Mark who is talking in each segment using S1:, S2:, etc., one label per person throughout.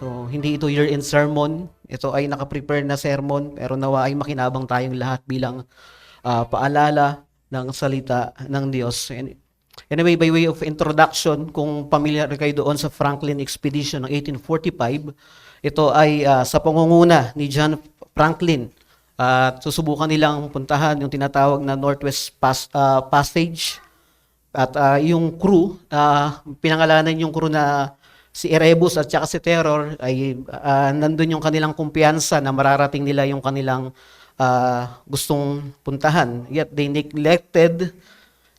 S1: So, hindi ito year-end sermon. Ito ay nakaprepare na sermon, pero nawa ay makinabang tayong lahat bilang paalala ng salita ng Diyos. Anyway, by way of introduction, kung familiar kayo doon sa Franklin Expedition ng 1845, ito ay sa pangunguna ni John Franklin. At susubukan nilang puntahan yung tinatawag na Northwest Passage. At yung crew, pinangalanan yung crew na si Erebus at saka si Terror, ay nandun yung kanilang kumpiyansa na mararating nila yung kanilang gustong puntahan. Yet they neglected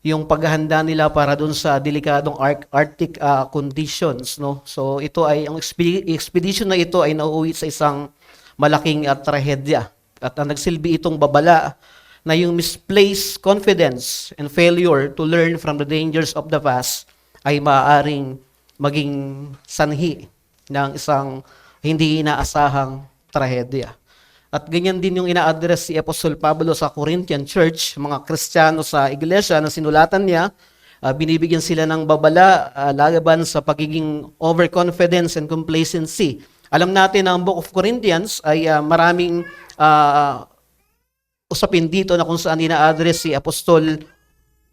S1: yung paghahanda nila para dun sa delikadong Arctic conditions, no? So ito ay ang expedition na ito ay nauuwi sa isang malaking trahedya. At nagsilbi itong babala na yung misplaced confidence and failure to learn from the dangers of the past ay maaaring maging sanhi ng isang hindi inaasahang trahedya. At ganyan din yung ina-address si Apostol Pablo sa Corinthian Church, mga Kristiyano sa iglesia na sinulatan niya, binibigyan sila ng babala laban sa pagiging overconfidence and complacency. Alam natin na ang Book of Corinthians ay maraming usapin dito na kung saan ina-address si Apostol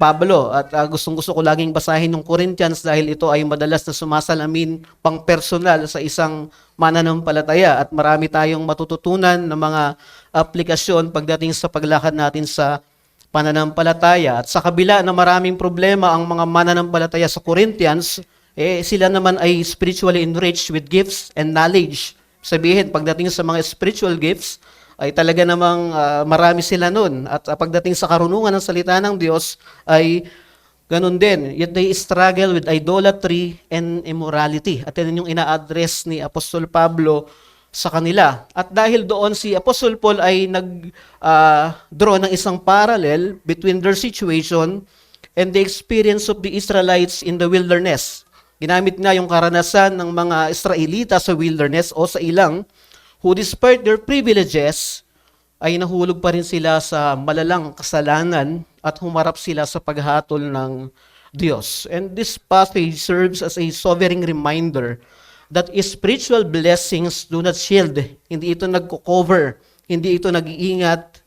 S1: Pablo. At gustong-gusto ko laging basahin ng Corinthians dahil ito ay madalas na sumasalamin pang personal sa isang mananampalataya. At marami tayong matututunan ng mga aplikasyon pagdating sa paglakad natin sa pananampalataya. At sa kabila na maraming problema ang mga mananampalataya sa Corinthians, sila naman ay spiritually enriched with gifts and knowledge. Sabihin, pagdating sa mga spiritual gifts, ay talaga namang marami sila nun. At pagdating sa karunungan ng salita ng Diyos, ay ganun din. Yet they struggle with idolatry and immorality. At yan yung ina-address ni Apostol Pablo sa kanila. At dahil doon si Apostol Paul ay nag-draw ng isang parallel between their situation and the experience of the Israelites in the wilderness. Ginamit nga yung karanasan ng mga Israelita sa wilderness o sa ilang, who despite their privileges, ay nahulog pa rin sila sa malalang kasalanan at humarap sila sa paghatol ng Diyos. And this passage serves as a sobering reminder that spiritual blessings do not shield. Hindi ito nagko-cover, hindi ito nag-iingat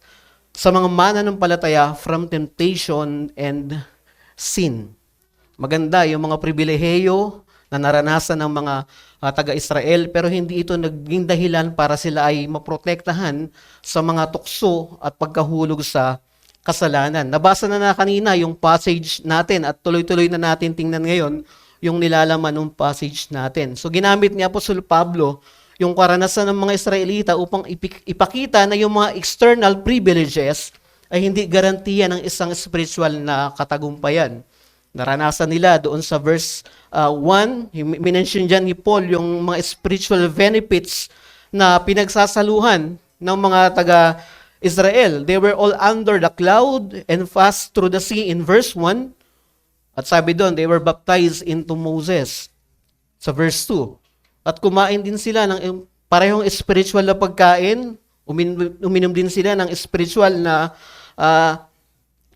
S1: sa mga mananampalataya from temptation and sin. Maganda yung mga pribilehiyo na naranasan ng mga taga-Israel, pero hindi ito naging dahilan para sila ay maprotektahan sa mga tukso at pagkahulog sa kasalanan. Nabasa na kanina yung passage natin at tuloy-tuloy na natin tingnan ngayon yung nilalaman ng passage natin. So ginamit ni Apostol Pablo yung karanasan ng mga Israelita upang ipakita na yung mga external privileges ay hindi garantiya ng isang spiritual na katagumpayan. Naranasan nila doon sa verse 1, minention dyan ni Paul yung mga spiritual benefits na pinagsasaluhan ng mga taga-Israel. They were all under the cloud and fast through the sea in verse 1. At sabi doon, they were baptized into Moses sa verse 2. At kumain din sila ng parehong spiritual na pagkain, uminom din sila ng spiritual na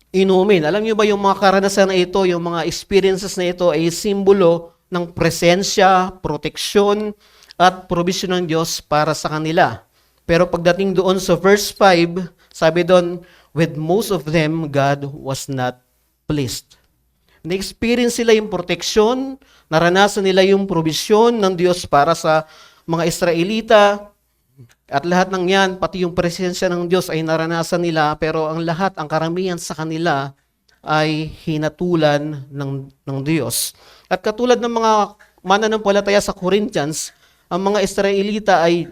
S1: inumin. Alam niyo ba yung mga karanasan na ito, yung mga experiences na ito ay simbolo ng presensya, proteksyon, at provision ng Diyos para sa kanila. Pero pagdating doon sa verse 5, sabi doon, with most of them, God was not pleased. Na-experience sila yung proteksyon, naranasan nila yung provision ng Diyos para sa mga Israelita, at lahat ng yan, pati yung presensya ng Diyos ay naranasan nila, pero ang lahat, ang karamihan sa kanila ay hinatulan ng Diyos. At katulad ng mga mananampalataya sa Corinthians, ang mga Israelita ay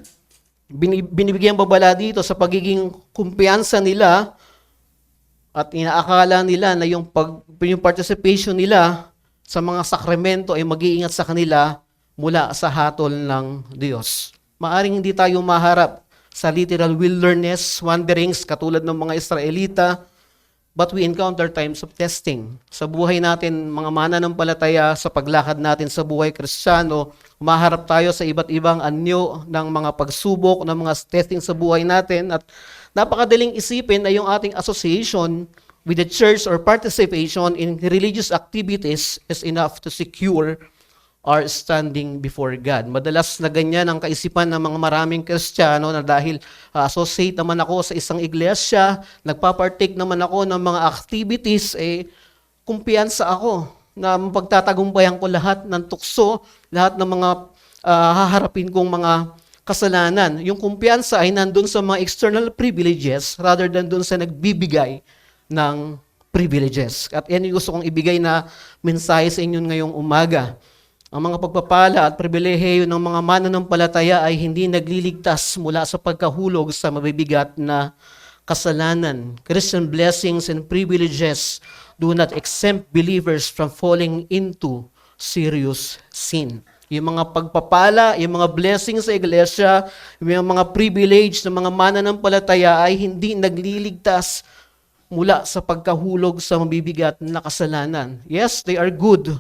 S1: binibigyan babala dito sa pagiging kumpiyansa nila at inaakala nila na yung participation nila sa mga sakramento ay mag-iingat sa kanila mula sa hatol ng Diyos. Maaring hindi tayo maharap sa literal wilderness wanderings katulad ng mga Israelita, but we encounter times of testing. Sa buhay natin, mga mananampalataya, sa paglakad natin sa buhay Kristiyano, umaharap tayo sa iba't ibang anyo ng mga pagsubok, ng mga testing sa buhay natin. At napakadaling isipin na yung ating association with the church or participation in religious activities is enough to secure are standing before God. Madalas na ganyan ang kaisipan ng mga maraming Kristiyano na dahil associate naman ako sa isang iglesia, nagpapartake naman ako ng mga activities, kumpiyansa ako na mapagtatagumpayan ko lahat ng tukso, lahat ng mga haharapin kong mga kasalanan. Yung kumpiyansa ay nandun sa mga external privileges rather than dun sa nagbibigay ng privileges. At yan yung gusto kong ibigay na mensahe sa inyo ngayong umaga. Ang mga pagpapala at pribilehiyo ng mga mananampalataya ay hindi nagliligtas mula sa pagkahulog sa mabibigat na kasalanan. Christian blessings and privileges do not exempt believers from falling into serious sin. Yung mga pagpapala, yung mga blessings sa iglesia, yung mga privilege ng mga mananampalataya ay hindi nagliligtas mula sa pagkahulog sa mabibigat na kasalanan. Yes, they are good.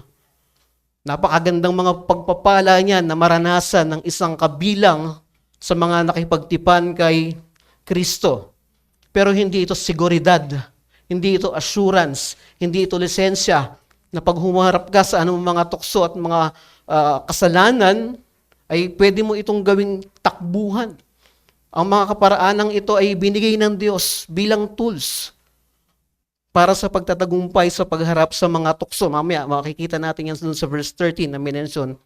S1: Napakagandang mga pagpapala niyan na maranasan ng isang kabilang sa mga nakipagtipan kay Kristo. Pero hindi ito seguridad, hindi ito assurance, hindi ito lisensya na pag humarap ka sa anong mga tukso at mga kasalanan, ay pwede mo itong gawing takbuhan. Ang mga kaparaanang ito ay binigay ng Diyos bilang tools para sa pagtatagumpay sa pagharap sa mga tukso. Mamaya, makikita natin yan sa verse 13 na minention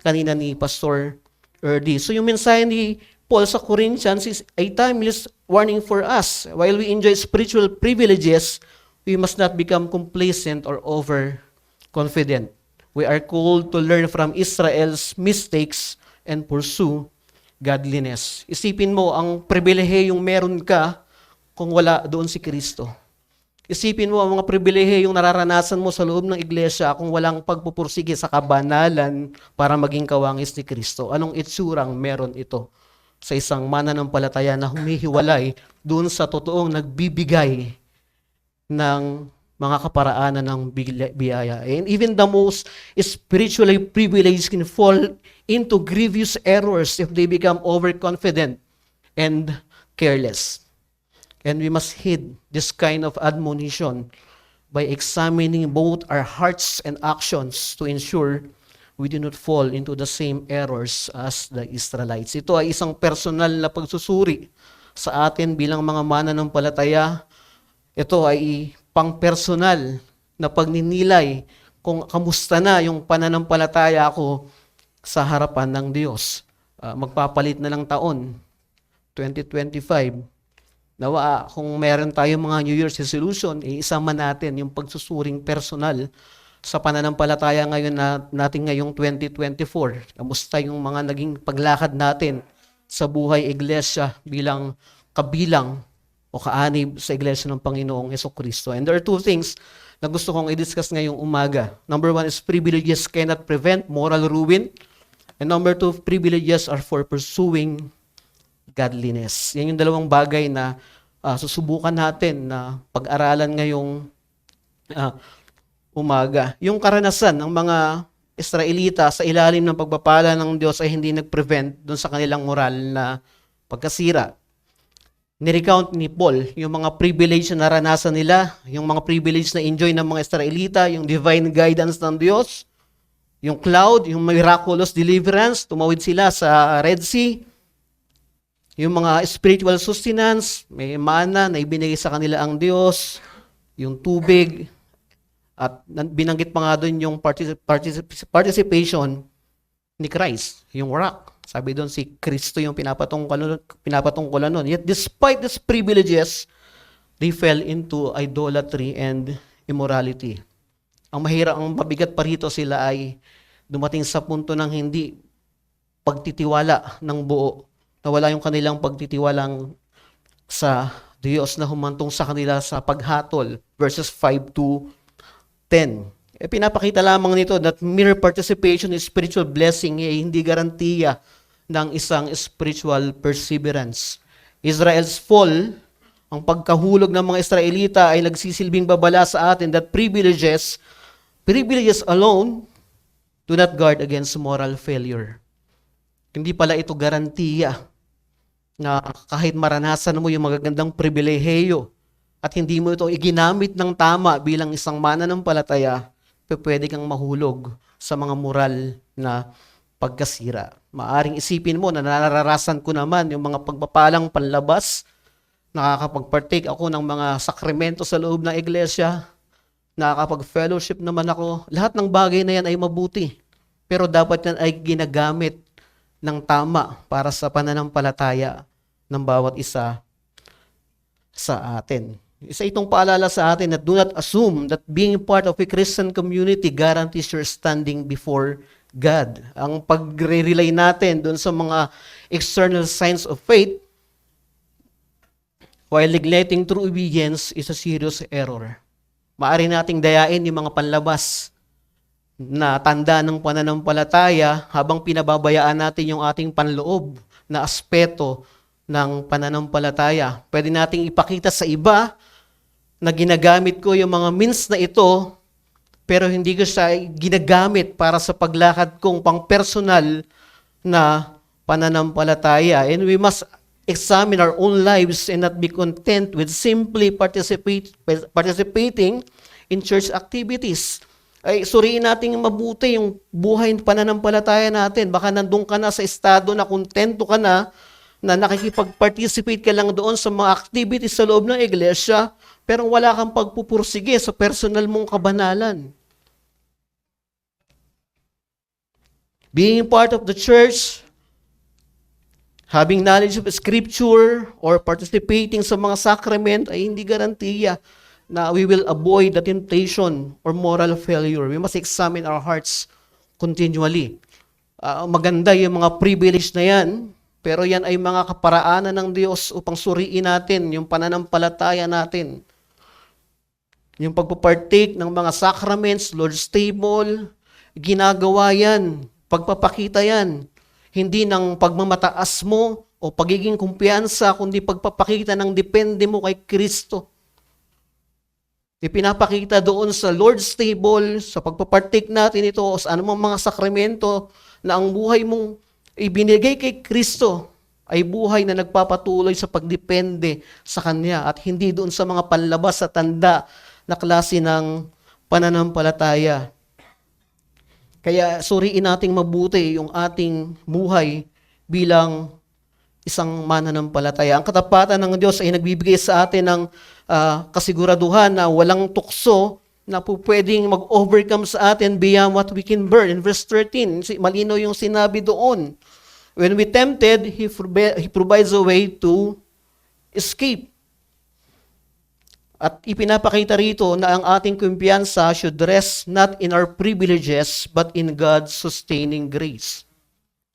S1: kanina ni Pastor Erdi. So yung mensahe ni Paul sa Corinthians is a timeless warning for us. While we enjoy spiritual privileges, we must not become complacent or overconfident. We are called to learn from Israel's mistakes and pursue godliness. Isipin mo ang pribilehiyong meron ka kung wala doon si Kristo. Isipin mo ang mga pribilehiyong nararanasan mo sa loob ng iglesia kung walang pagpupursige sa kabanalan para maging kawangis ni Kristo. Anong itsurang meron ito sa isang mananampalataya na humihiwalay doon sa totoong nagbibigay ng mga kaparaanan ng biyaya. And even the most spiritually privileged can fall into grievous errors if they become overconfident and careless. And we must heed this kind of admonition by examining both our hearts and actions to ensure we do not fall into the same errors as the Israelites. Ito ay isang personal na pagsusuri sa atin bilang mga mananampalataya. Ito ay pang-personal na pagninilay kung kamusta na yung pananampalataya ko sa harapan ng Diyos. Magpapalit na lang taon, 2025. Nawa, kung meron tayong mga New Year's resolution, isama natin yung pagsusuring personal sa pananampalataya ngayon natin ngayong 2024. Kamusta yung mga naging paglakad natin sa buhay iglesia bilang kabilang o kaanib sa iglesia ng Panginoong Jesucristo. And there are two things na gusto kong i-discuss ngayong umaga. Number one is privileges cannot prevent moral ruin. And number two, privileges are for pursuing godliness. Yan yung dalawang bagay na susubukan natin na pag-aralan ngayong umaga. Yung karanasan ng mga Israelita sa ilalim ng pagpapala ng Diyos ay hindi nag-prevent doon sa kanilang moral na pagkasira. Nirecount ni Paul yung mga privilege na naranasan nila, yung mga privilege na enjoy ng mga Israelita, yung divine guidance ng Diyos, yung cloud, yung miraculous deliverance, tumawid sila sa Red Sea, yung mga spiritual sustenance, may mana na ibinigay sa kanila ang Diyos, yung tubig, at binanggit pa nga doon yung participation ni Christ, yung rock. Sabi doon si Kristo yung pinapatungkulan nun. Yet despite these privileges, they fell into idolatry and immorality. Ang mabigat pa rito sila ay dumating sa punto ng hindi pagtitiwala ng buo. Nawala yung kanilang pagtitiwalang sa Diyos na humantong sa kanila sa paghatol. Verses 5 to 10. Pinapakita lamang nito that mere participation in spiritual blessing ay hindi garantiya ng isang spiritual perseverance. Israel's fall, ang pagkahulog ng mga Israelita ay nagsisilbing babala sa atin that privileges alone do not guard against moral failure. Hindi pala ito garantiya na kahit maranasan mo yung magagandang pribilehiyo at hindi mo ito iginamit ng tama bilang isang mananampalataya, pwede kang mahulog sa mga moral na pagkasira. Maaring isipin mo na nararasan ko naman yung mga pagpapalang panlabas, nakakapag-partake ako ng mga sakramento sa loob ng iglesia, nakakapag-fellowship naman ako. Lahat ng bagay na yan ay mabuti. Pero dapat yan ay ginagamit ng tama para sa pananampalataya ng bawat isa sa atin. Isa itong paalala sa atin that do not assume that being part of a Christian community guarantees your standing before God. Ang pagre-rely natin doon sa mga external signs of faith while neglecting true obedience is a serious error. Maaari nating dayain yung mga panlabas na tanda ng pananampalataya habang pinababayaan natin yung ating panloob na aspeto ng pananampalataya. Pwede nating ipakita sa iba na ginagamit ko yung mga means na ito, pero hindi ko siya ginagamit para sa paglakad kong pang-personal na pananampalataya. And we must examine our own lives and not be content with simply participating in church activities. Ay suriin natin mabuti yung buhay ng pananampalataya natin. Baka nandun ka na sa estado na kontento ka na nakikipag-participate ka lang doon sa mga activities sa loob ng iglesia, pero wala kang pagpupursige sa personal mong kabanalan. Being part of the church, having knowledge of Scripture, or participating sa mga sacrament ay hindi garantiya na we will avoid the temptation or moral failure. We must examine our hearts continually. Maganda yung mga privilege na yan, pero yan ay mga kaparaanan ng Diyos upang suriin natin yung pananampalataya natin. Yung pagpapartake ng mga sacraments, Lord's table, ginagawa yan, pagpapakita yan. Hindi ng pagmamataas mo o pagiging kumpiyansa, kundi pagpapakita ng depende mo kay Kristo. Ipinapakita doon sa Lord's table, sa pagpapartake natin ito, sa anumang mga sakramento, na ang buhay mong ibinigay kay Kristo ay buhay na nagpapatuloy sa pagdepende sa Kanya at hindi doon sa mga panlabas sa tanda na klase ng pananampalataya. Kaya suriin nating mabuti yung ating buhay bilang isang mananampalataya. Ang katapatan ng Diyos ay nagbibigay sa atin ng kasiguraduhan na walang tukso na po pwedeng mag-overcome sa atin beyond what we can bear. In verse 13, malino yung sinabi doon. When we tempted, He provides a way to escape. At ipinapakita rito na ang ating kumpiyansa should rest not in our privileges, but in God's sustaining grace.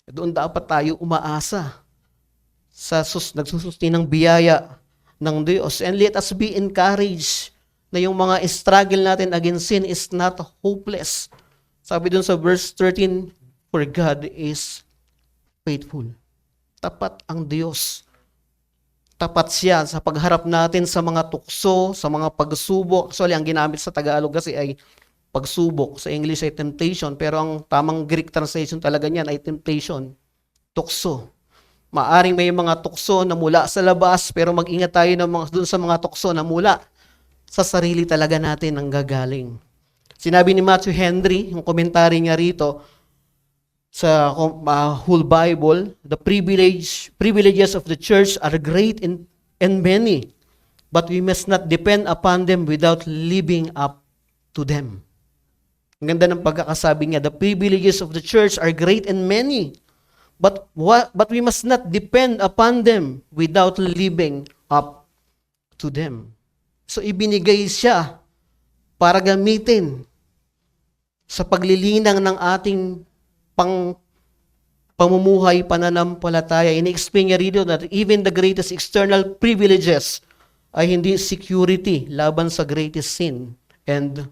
S1: Doon dapat tayo umaasa sa nagsusustain ng biyaya ng Diyos. And let us be encouraged na yung mga struggle natin against sin is not hopeless. Sabi dun sa verse 13, for God is faithful. Tapat ang Diyos. Tapat siya sa pagharap natin sa mga tukso, sa mga pagsubok. Actually, ang ginamit sa Tagalog kasi ay pagsubok. Sa English ay temptation. Pero ang tamang Greek translation talaga niyan ay temptation. Tukso. Maaring may mga tukso na mula sa labas, pero mag-ingat tayo dun sa mga tukso na mula sa sarili talaga natin ang gagaling. Sinabi ni Matthew Henry, yung komentary niya rito, sa whole Bible, the privileges of the church are great and many, but we must not depend upon them without living up to them. Ang ganda ng pagkakasabi niya, the privileges of the church are great and many, but we must not depend upon them without living up to them. So ibinigay siya para gamitin sa paglilinang ng ating pamumuhay, pananampalataya. Ini-explain niya rito that even the greatest external privileges ay hindi security laban sa greatest sin and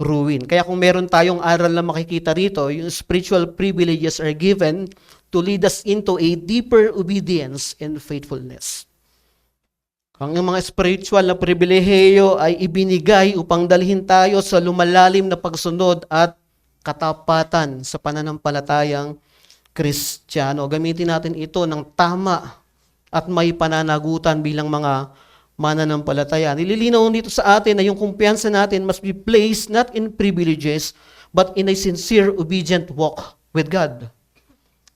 S1: ruin. Kaya kung meron tayong aral na makikita rito, yung spiritual privileges are given to lead us into a deeper obedience and faithfulness. Ang mga spiritual na pribilehiyo ay ibinigay upang dalhin tayo sa lumalalim na pagsunod at katapatan sa pananampalatayang Kristiyano. Gamitin natin ito ng tama at may pananagutan bilang mga mananampalataya. Nililinaw dito sa atin na yung kumpiyansa natin must be placed not in privileges but in a sincere, obedient walk with God.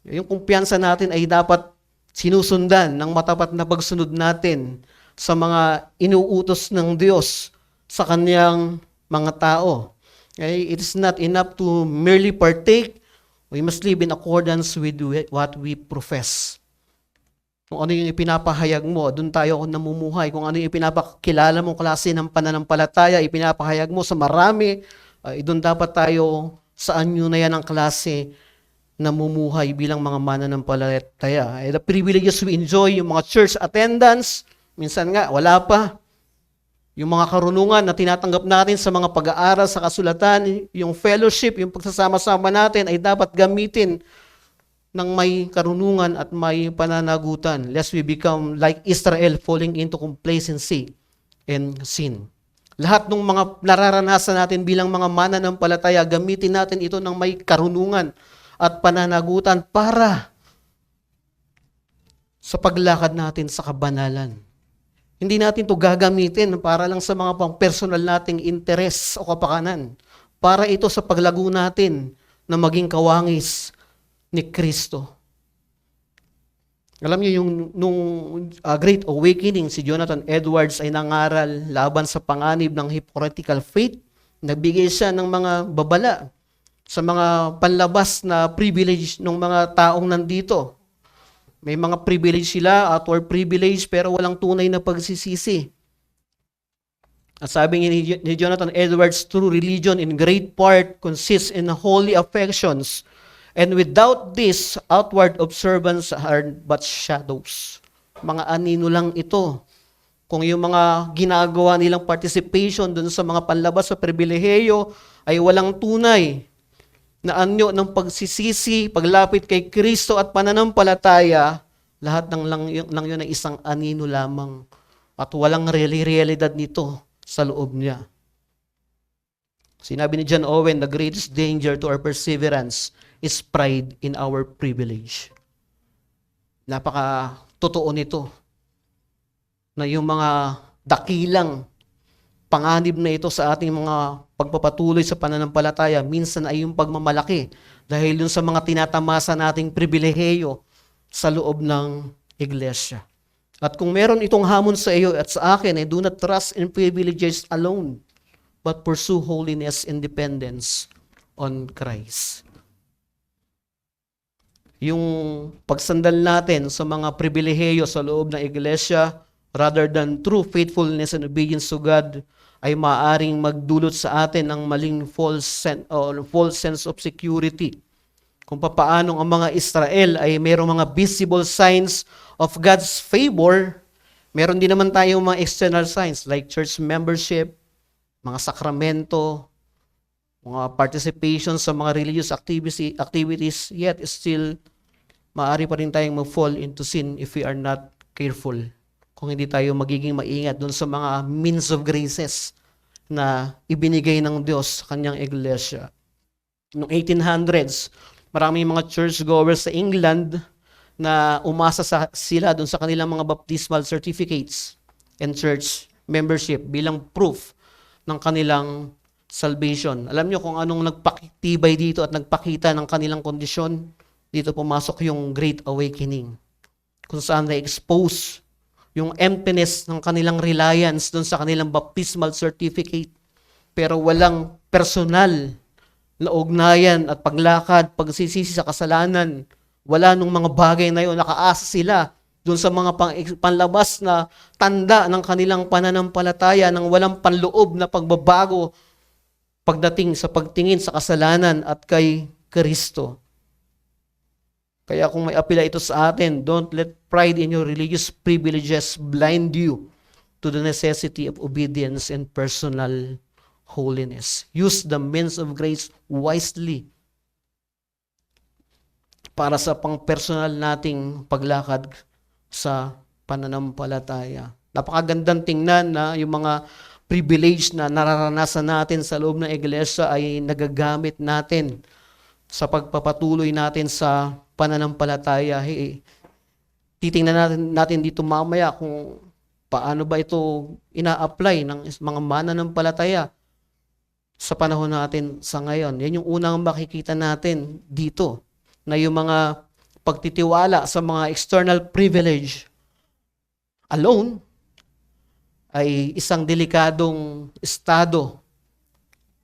S1: Yung kumpiyansa natin ay dapat sinusundan ng matapat na pagsunod natin sa mga inuutos ng Diyos sa kanyang mga tao. Okay? It is not enough to merely partake. We must live in accordance with what we profess. Kung ano yung ipinapahayag mo, doon tayo namumuhay. Kung ano yung ipinapakilala mong klase ng pananampalataya, ipinapahayag mo sa marami, doon dapat tayo sa anyo na yan ang klase namumuhay bilang mga mananampalataya. The privileges we enjoy, yung mga church attendance, minsan nga, wala pa. Yung mga karunungan na tinatanggap natin sa mga pag-aaral sa kasulatan, yung fellowship, yung pagsasama-sama natin ay dapat gamitin ng may karunungan at may pananagutan, lest we become like Israel, falling into complacency and sin. Lahat ng mga nararanasan natin bilang mga mananampalataya, gamitin natin ito ng may karunungan at pananagutan para sa paglakad natin sa kabanalan. Hindi natin ito gagamitin para lang sa mga pang-personal nating interes o kapakanan. Para ito sa paglago natin na maging kawangis ni Kristo. Alam niyo yung nung Great Awakening, si Jonathan Edwards ay nangaral laban sa panganib ng hypocritical faith. Nagbigay siya ng mga babala sa mga panlabas na privilege ng mga taong nandito. May mga privilege sila, outward privilege, pero walang tunay na pagsisisi. At sabi ni Jonathan Edwards, true religion in great part consists in holy affections, and without this, outward observance are but shadows. Mga anino lang ito. Kung yung mga ginagawa nilang participation dun sa mga panlabas sa pribilehiyo ay walang tunay na anyo ng pagsisisi, paglapit kay Kristo at pananampalataya, lahat ng lang yun ay isang anino lamang at walang realidad nito sa loob niya. Sinabi ni John Owen, the greatest danger to our perseverance is pride in our privilege. Napaka totoo nito na yung mga dakilang panganib na ito sa ating mga pagpapatuloy sa pananampalataya, minsan ay yung pagmamalaki dahil yun sa mga tinatamasa nating pribilehiyo sa loob ng iglesia. At kung meron itong hamon sa iyo at sa akin, do not trust in privileges alone, but pursue holiness and dependence on Christ. Yung pagsandal natin sa mga pribilehiyo sa loob ng iglesia, rather than true faithfulness and obedience to God, ay maaaring magdulot sa atin ng maling false sense of security. Kung papaano ang mga Israel ay mayroong mga visible signs of God's favor, meron din naman tayong mga external signs like church membership, mga sakramento, mga participation sa mga religious activities, yet still maaari pa rin tayong mag-fall into sin if we are not careful. Kung hindi tayo magiging maingat doon sa mga means of graces na ibinigay ng Diyos sa kanyang iglesia. Noong 1800s, maraming mga churchgoers sa England na umasa sila doon sa kanilang mga baptismal certificates and church membership bilang proof ng kanilang salvation. Alam niyo kung anong nagpakitibay dito at nagpakita ng kanilang kondisyon? Dito pumasok yung Great Awakening, kung saan na-expose yung emptiness ng kanilang reliance doon sa kanilang baptismal certificate, pero walang personal na ugnayan at paglakad, pagsisisi sa kasalanan. Wala nung mga bagay na yun, nakaasa sila doon sa mga panlabas na tanda ng kanilang pananampalataya ng walang panloob na pagbabago pagdating sa pagtingin sa kasalanan at kay Kristo. Kaya kung may apela ito sa atin, don't let pride in your religious privileges blind you to the necessity of obedience and personal holiness. Use the means of grace wisely para sa pang-personal nating paglakad sa pananampalataya. Napakagandang tingnan na yung mga privilege na nararanasan natin sa loob ng iglesia ay nagagamit natin sa pagpapatuloy natin sa pananampalataya. Titingnan natin dito mamaya kung paano ba ito ina-apply ng mga mananampalataya sa panahon natin sa ngayon. Yan yung unang makikita natin dito. na yung mga pagtitiwala sa mga external privilege alone ay isang delikadong estado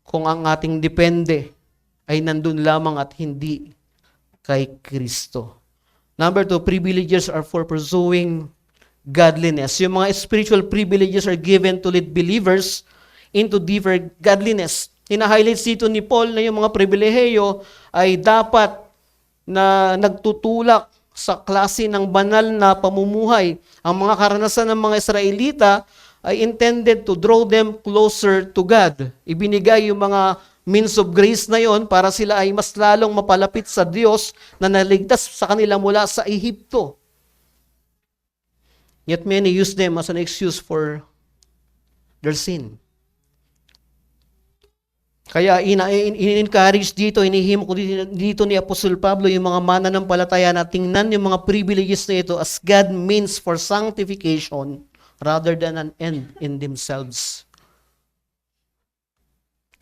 S1: kung ang ating depende ay nandun lamang at hindi kay Kristo. Number 2, privileges are for pursuing godliness. Yung mga spiritual privileges are given to lead believers into deeper godliness. Hina-highlights dito ni Paul na yung mga pribilehiyo ay dapat na nagtutulak sa klase ng banal na pamumuhay. Ang mga karanasan ng mga Israelita ay intended to draw them closer to God. Ibinigay yung mga means of grace na yon para sila ay mas lalong mapalapit sa Diyos na naligtas sa kanila mula sa Ehipto. Yet many use them as an excuse for their sin. Kaya in-encourage dito, inihimo ko dito ni Apostol Pablo yung mga mananampalataya na tingnan yung mga privileges na ito as God means for sanctification rather than an end in themselves.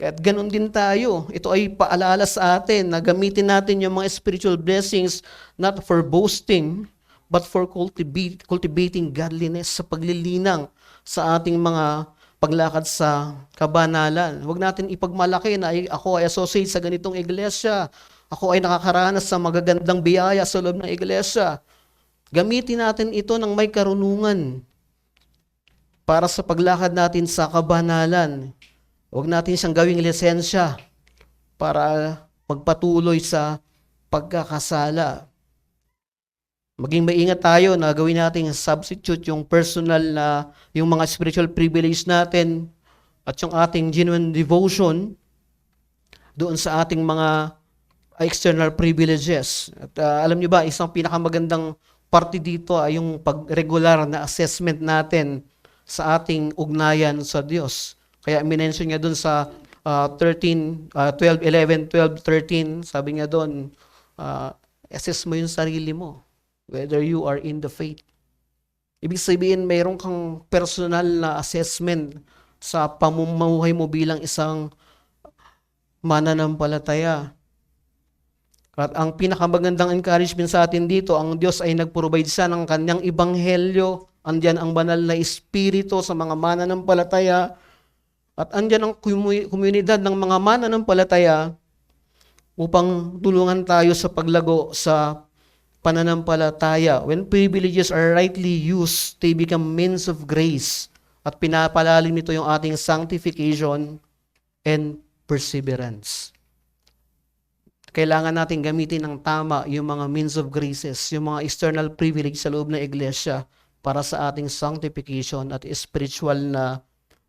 S1: Kaya ganun din tayo. Ito ay paalala sa atin na gamitin natin yung mga spiritual blessings not for boasting but for cultivating godliness sa paglilinang sa ating mga paglakad sa kabanalan. Huwag natin ipagmalaki na ako ay associate sa ganitong iglesia. Ako ay nakakaranas sa magagandang biyaya sa loob ng iglesia. Gamitin natin ito ng may karunungan para sa paglakad natin sa kabanalan. Huwag natin siyang gawing lisensya para magpatuloy sa pagkakasala. Maging maingat tayo na gawin natin substitute yung personal na, yung mga spiritual privilege natin at yung ating genuine devotion doon sa ating mga external privileges. At alam niyo ba, isang pinakamagandang parte dito ay yung pag-regular na assessment natin sa ating ugnayan sa Diyos. Kaya minention niya doon sa 12, 11, 12, 13, sabi niya doon, assess mo yung sarili mo. Whether you are in the faith. Ibig sabihin, mayroon kang personal na assessment sa pamumuhay mo bilang isang mananampalataya. At ang pinakamagandang encouragement sa atin dito, ang Diyos ay nag-provide siya ng kanyang ebanghelyo. Andyan ang banal na espiritu sa mga mananampalataya. At andyan ang komunidad ng mga mananampalataya upang tulungan tayo sa paglago sa pananampalataya. When privileges are rightly used, they become means of grace at pinapalalim nito yung ating sanctification and perseverance. Kailangan natin gamitin ng tama yung mga means of graces, yung mga external privilege sa loob ng iglesia para sa ating sanctification at spiritual na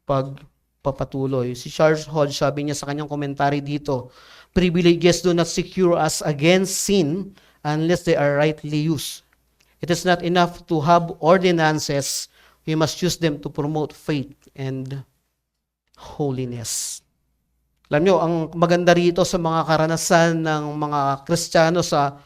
S1: pagpapatuloy. Si Charles Hodge, sabi niya sa kanyang komentary dito, privileges do not secure us against sin unless they are rightly used. It is not enough to have ordinances. We must use them to promote faith and holiness. Alam nyo, ang maganda rito sa mga karanasan ng mga Kristiyano sa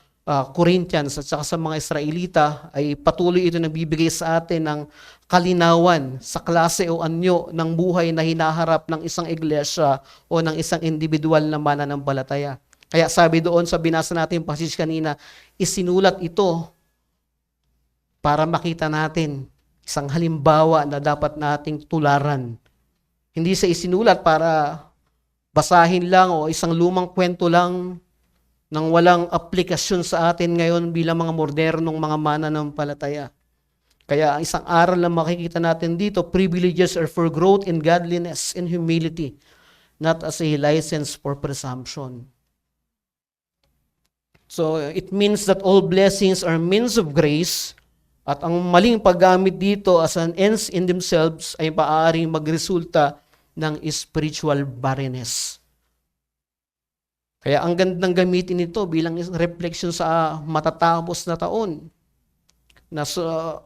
S1: Corinthians at saka sa mga Israelita ay patuloy ito nagbibigay sa atin ng kalinawan sa klase o anyo ng buhay na hinaharap ng isang iglesia o ng isang individual na mananampalataya. Kaya sabi doon sa binasa natin yung passage kanina, isinulat ito para makita natin isang halimbawa na dapat nating tularan. Hindi sa isinulat para basahin lang o isang lumang kwento lang nang walang aplikasyon sa atin ngayon bilang mga modernong mga mananampalataya. Kaya ang isang aral na makikita natin dito, privileges are for growth in godliness and humility, not as a license for presumption. So, it means that all blessings are means of grace at ang maling paggamit dito as an ends in themselves ay maaaring magresulta ng spiritual barrenness. Kaya ang gandang gamitin ito bilang reflection sa matatapos na taon. Na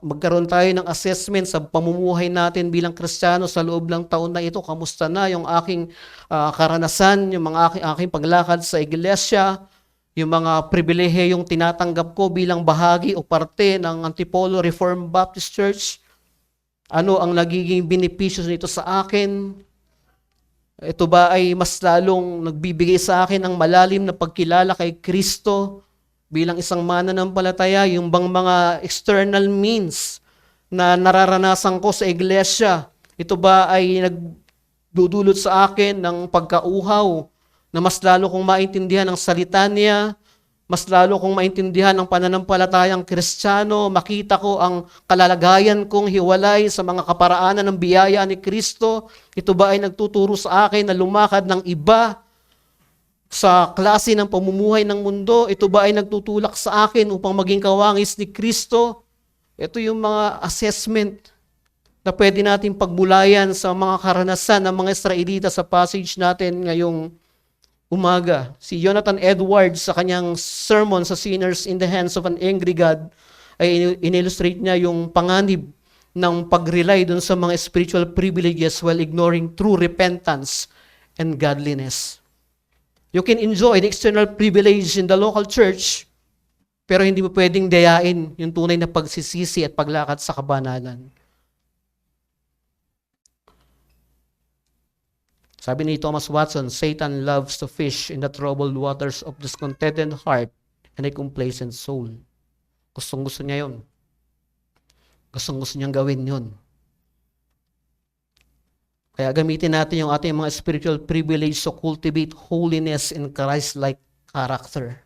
S1: magkaroon tayo ng assessment sa pamumuhay natin bilang Kristiyano sa loob ng taon na ito. Kamusta na yung aking karanasan, yung mga aking paglakad sa iglesia, yung mga pribilehiyong tinatanggap ko bilang bahagi o parte ng Antipolo Reformed Baptist Church. Ano ang nagiging benepisyo nito sa akin? Ito ba ay mas lalong nagbibigay sa akin ng malalim na pagkilala kay Kristo bilang isang mananampalataya, yung bang mga external means na nararanasan ko sa iglesia, ito ba ay nagdudulot sa akin ng pagkauhaw na mas lalo kong maintindihan ang salita niya, mas lalo kong maintindihan ang pananampalatayang Kristiyano, makita ko ang kalalagayan kong hiwalay sa mga kaparaanan ng biyaya ni Kristo. Ito ba ay nagtuturo sa akin na lumakad ng iba sa klase ng pamumuhay ng mundo? Ito ba ay nagtutulak sa akin upang maging kawangis ni Kristo? Ito yung mga assessment na pwede natin pagbulayan sa mga karanasan ng mga Israelita sa passage natin ngayong umaga. Si Jonathan Edwards sa kanyang sermon sa Sinners in the Hands of an Angry God ay in-illustrate niya yung panganib ng pag-rely dun sa mga spiritual privileges while ignoring true repentance and godliness. You can enjoy the external privilege in the local church, pero hindi mo pwedeng dayain yung tunay na pagsisisi at paglakad sa kabanalan. Sabi ni Thomas Watson, Satan loves to fish in the troubled waters of discontented heart and a complacent soul. Gustong-gusto niya yun. Gustong-gusto niyang gawin yun. Kaya gamitin natin yung ating mga spiritual privilege to cultivate holiness and Christ-like character.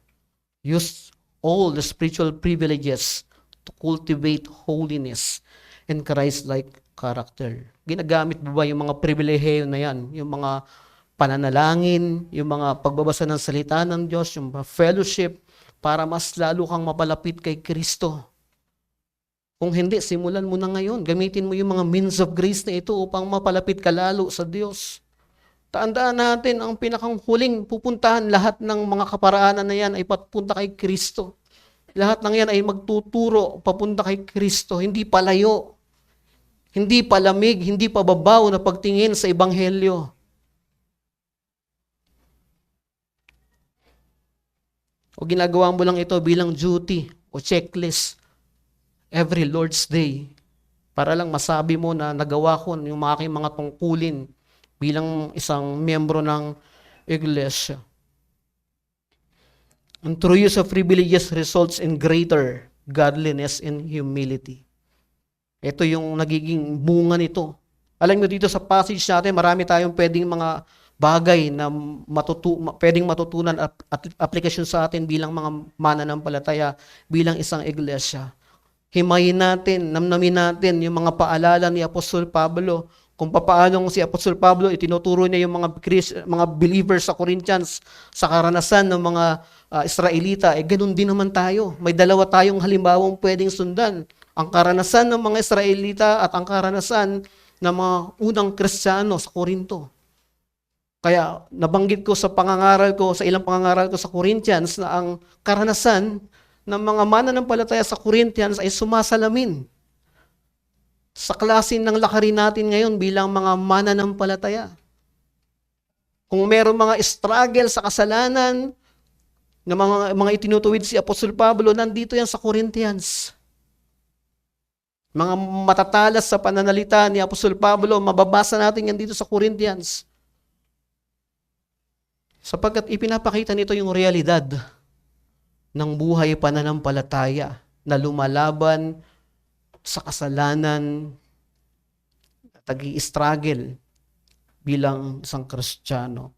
S1: Use all the spiritual privileges to cultivate holiness and Christ-like character. Ginagamit mo ba yung mga pribilehiyo na yan? Yung mga pananalangin, yung mga pagbabasa ng salita ng Diyos, yung mga fellowship, para mas lalo kang mapalapit kay Kristo. Kung hindi, simulan mo na ngayon. Gamitin mo yung mga means of grace na ito upang mapalapit ka lalo sa Diyos. Tandaan natin, ang pinakang huling pupuntahan, lahat ng mga kaparaanan na yan ay papunta kay Kristo. Lahat ng yan ay magtuturo papunta kay Kristo, hindi palayo. Hindi palamig, hindi pababaw na pagtingin sa Ebanghelyo. O ginagawa mo lang ito bilang duty o checklist every Lord's Day para lang masabi mo na nagawa ko yung aking mga tungkulin bilang isang miyembro ng iglesia. Ang true use of privileges results in greater godliness and humility. Ito yung nagiging bunga nito. Alam mo dito sa passage natin, marami tayong pwedeng mga bagay na pwedeng matutunan at aplikasyon sa atin bilang mga mananampalataya, bilang isang iglesia. Himayin natin, namnamin natin yung mga paalala ni Apostol Pablo, kung paano si Apostol Pablo itinuturo niya yung mga believers sa Corinthians sa karanasan ng mga Israelita. Ganun din naman tayo. May dalawa tayong halimbawang pwedeng sundan. Ang karanasan ng mga Israelita at ang karanasan ng mga unang Kristiyano sa Korinto. Kaya nabanggit ko sa ilang pangangaral ko sa Corinthians na ang karanasan ng mga mananampalataya sa Corinthians ay sumasalamin sa klase ng lakarin natin ngayon bilang mga mananampalataya. Kung meron mga struggle sa kasalanan na mga itinutuwid si Apostol Pablo, nandito yan sa Corinthians. Mga matatalas sa pananalita ni Apostol Pablo, mababasa natin yan dito sa Corinthians. Sapagkat ipinapakita nito yung realidad ng buhay pananampalataya na lumalaban sa kasalanan at nag-i-struggle bilang isang Kristiyano.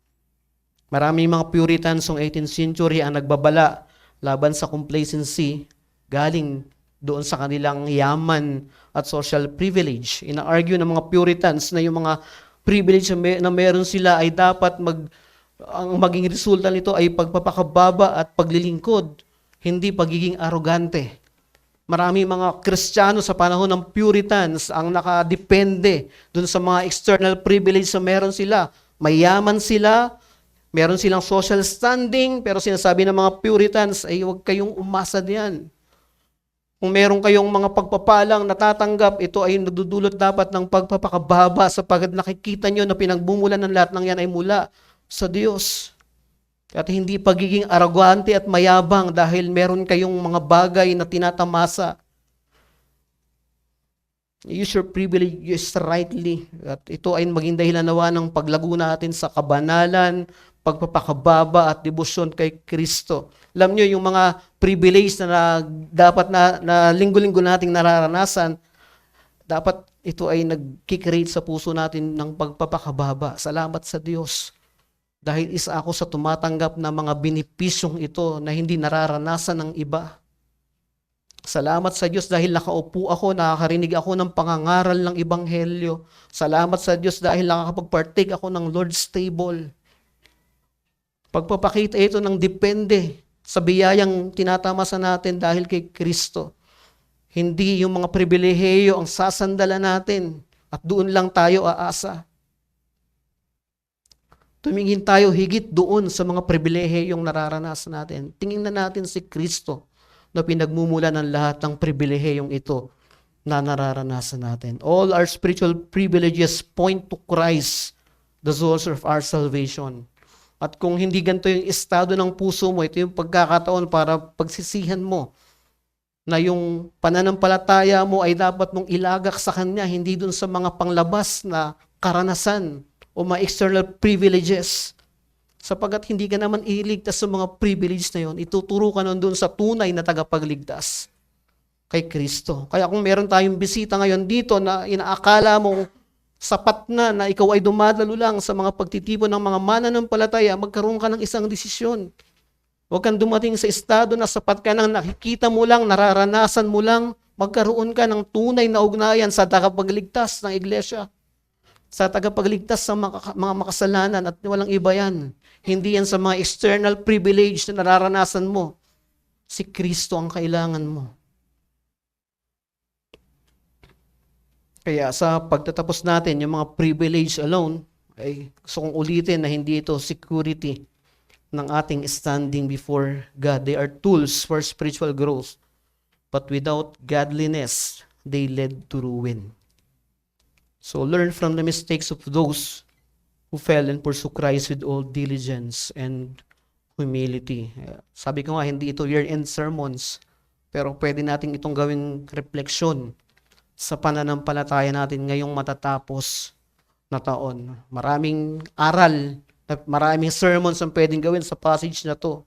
S1: Maraming mga Puritans ng 18th century ang nagbabala laban sa complacency galing doon sa kanilang yaman at social privilege. Ina-argue ng mga Puritans na yung mga privilege na meron sila ay dapat ang maging resulta nito ay pagpapakababa at paglilingkod, hindi pagiging arogante. Marami mga Kristiyano sa panahon ng Puritans ang nakadepende doon sa mga external privilege na meron sila. Mayaman sila, meron silang social standing, pero sinasabi ng mga Puritans ay huwag kayong umasa diyan. Kung meron kayong mga pagpapalang natatanggap, ito ay nagdudulot dapat ng pagpapakababa sapagkat nakikita nyo na pinagbumulan ng lahat ng yan ay mula sa Diyos. At hindi pagiging arrogante at mayabang dahil meron kayong mga bagay na tinatamasa. Use your privilege rightly. At ito ay maging dahilan nawa ng paglago natin sa kabanalan, pagpapakababa at debosyon kay Kristo. Alam nyo, yung mga privilege na dapat na linggo-linggo nating nararanasan, dapat ito ay nag-create sa puso natin ng pagpapakababa. Salamat sa Diyos. Dahil isa ako sa tumatanggap ng mga benepisyong ito na hindi nararanasan ng iba. Salamat sa Diyos dahil nakaupo ako, nakakarinig ako ng pangangaral ng Ebanghelyo. Salamat sa Diyos dahil nakakapag-partake ako ng Lord's table. Pagpapakita ito ng depende sa biyayang tinatamasa natin dahil kay Kristo. Hindi yung mga pribilehiyo ang sasandalan natin at doon lang tayo aasa. Tumingin tayo higit doon sa mga pribilehiyong nararanasan natin. Tingin na natin si Kristo na pinagmumula ng lahat ng pribilehiyong ito na nararanasan natin. All our spiritual privileges point to Christ, the source of our salvation. At kung hindi ganito yung estado ng puso mo, ito yung pagkakataon para pagsisihan mo na yung pananampalataya mo ay dapat mong ilagak sa Kanya, hindi dun sa mga panglabas na karanasan o mga external privileges. Sapagat hindi ka naman iligtas sa mga privilege na yon, ituturo ka nun dun sa tunay na tagapagligtas kay Kristo. Kaya kung meron tayong bisita ngayon dito na inaakala mong sapat na ikaw ay dumadalo lang sa mga pagtitipon ng mga mananampalataya, magkaroon ka ng isang desisyon. Huwag kang dumating sa estado na sapat ka nang nakikita mo lang, nararanasan mo lang, magkaroon ka ng tunay na ugnayan sa tagapagligtas ng iglesia. Sa tagapagligtas sa mga makasalanan at walang iba yan. Hindi yan sa mga external privilege na nararanasan mo. Si Kristo ang kailangan mo. Kaya sa pagtatapos natin, yung mga privilege alone, ay gusto kong ulitin na hindi ito security ng ating standing before God. They are tools for spiritual growth. But without godliness, they led to ruin. So learn from the mistakes of those who fell and pursue Christ with all diligence and humility. Sabi ko nga, hindi ito year-end sermons, pero pwede natin itong gawing refleksyon sa pananampalataya natin ngayong matatapos na taon. Maraming aral, maraming sermons ang pwedeng gawin sa passage na to.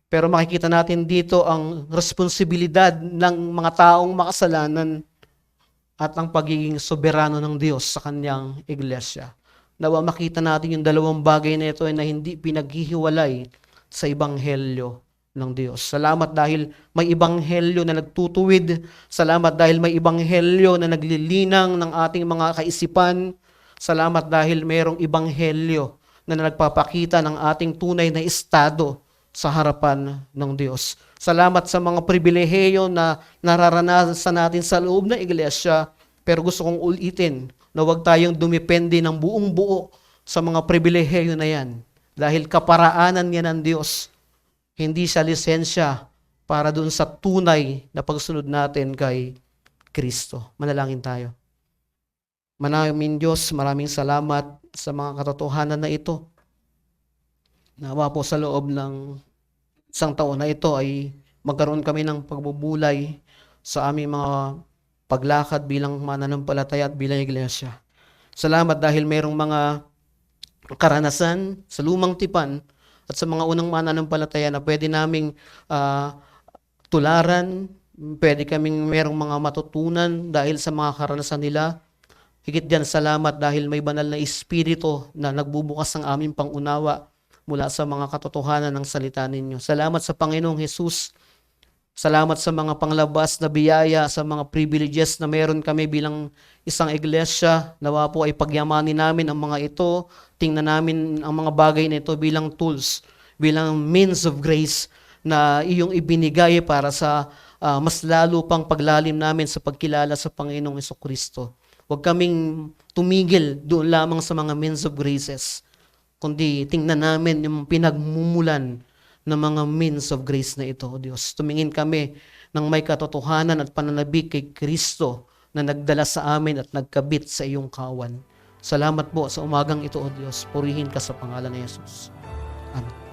S1: Pero makikita natin dito ang responsibilidad ng mga taong makasalanan at ang pagiging soberano ng Diyos sa kanyang iglesia. Nawa makita natin yung dalawang bagay na ito na hindi pinaghihiwalay sa Ebanghelyo ng Diyos. Salamat dahil may Ebanghelyo na nagtutuwid. Salamat dahil may Ebanghelyo na naglilinang ng ating mga kaisipan. Salamat dahil mayroong Ebanghelyo na nagpapakita ng ating tunay na estado sa harapan ng Diyos. Salamat sa mga pribilehiyo na nararanasan natin sa loob ng iglesia, pero gusto kong ulitin na huwag tayong dumepende ng buong buo sa mga pribilehiyo na yan. Dahil kaparaanan yan ng Diyos. Hindi siya lisensya para dun sa tunay na pagsunod natin kay Kristo. Manalangin tayo. Maraming Diyos, maraming salamat sa mga katotohanan na ito. Nawa po sa loob ng isang taon na ito ay magkaroon kami ng pagbubulay sa aming mga paglakad bilang mananampalataya at bilang iglesia. Salamat dahil mayroong mga karanasan sa lumang tipan at sa mga unang mananampalataya na pwede naming tularan, pwede kaming mayroong mga matutunan dahil sa mga karanasan nila. Higit diyan, salamat dahil may banal na espiritu na nagbubukas ng aming pangunawa mula sa mga katotohanan ng salita ninyo. Salamat sa Panginoong Jesus. Salamat sa mga panglabas na biyaya, sa mga privileges na meron kami bilang isang iglesia. Nawa po ay pagyamanin namin ang mga ito. Tingnan namin ang mga bagay na ito bilang tools, bilang means of grace na iyong ibinigay para sa mas lalo pang paglalim namin sa pagkilala sa Panginoong Jesucristo. Huwag kaming tumigil doon lamang sa mga means of graces, kundi tingnan namin yung pinagmumulan ng mga means of grace na ito, O Diyos. Tumingin kami ng may katotohanan at pananabik kay Kristo na nagdala sa amin at nagkabit sa iyong kawan. Salamat po sa umagang ito, O Diyos. Purihin ka sa pangalan ni Jesus. Amen.